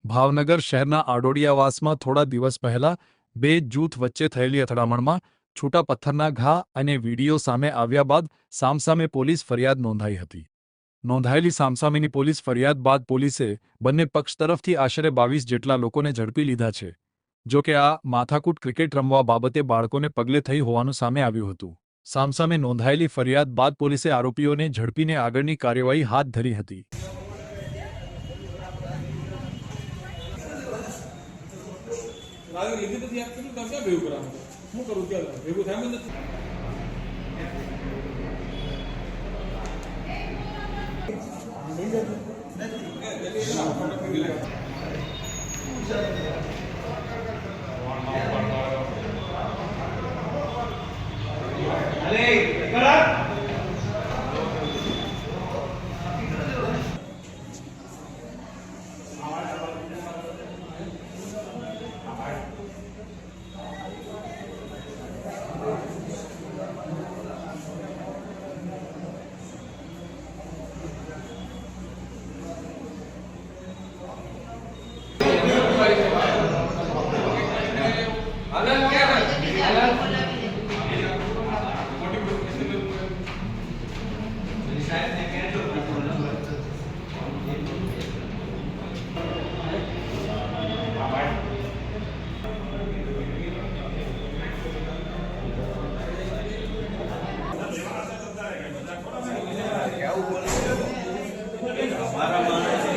ભાવનગર શહેરના આડોડિયાવાસમાં થોડા દિવસ પહેલા બે જૂથ વચ્ચે થયેલી અથડામણમાં છૂટા પથ્થરના ઘા અને વીડિયો સામે આવ્યા બાદ સામસામે પોલીસ ફરિયાદ નોંધાઈ હતી. નોંધાયેલી સામસામેની પોલીસ ફરિયાદ બાદ પોલીસે બંને પક્ષ તરફથી આશરે 22 જેટલા લોકોને ઝડપી લીધા છે. જો કે આ માથાકૂટ ક્રિકેટ રમવા બાબતે બાળકોને પગલે થઈ હોવાનું સામે આવ્યું હતું. સામસામે નોંધાયેલી ફરિયાદ બાદ પોલીસે આરોપીઓને ઝડપીને આગળની કાર્યવાહી હાથ ધરી હતી. લીધી નથી આપતું તો ક્યાં ભેગું કરાવું શું કરું ત્યાં ભેગું થાય નથી. हमारा मानस है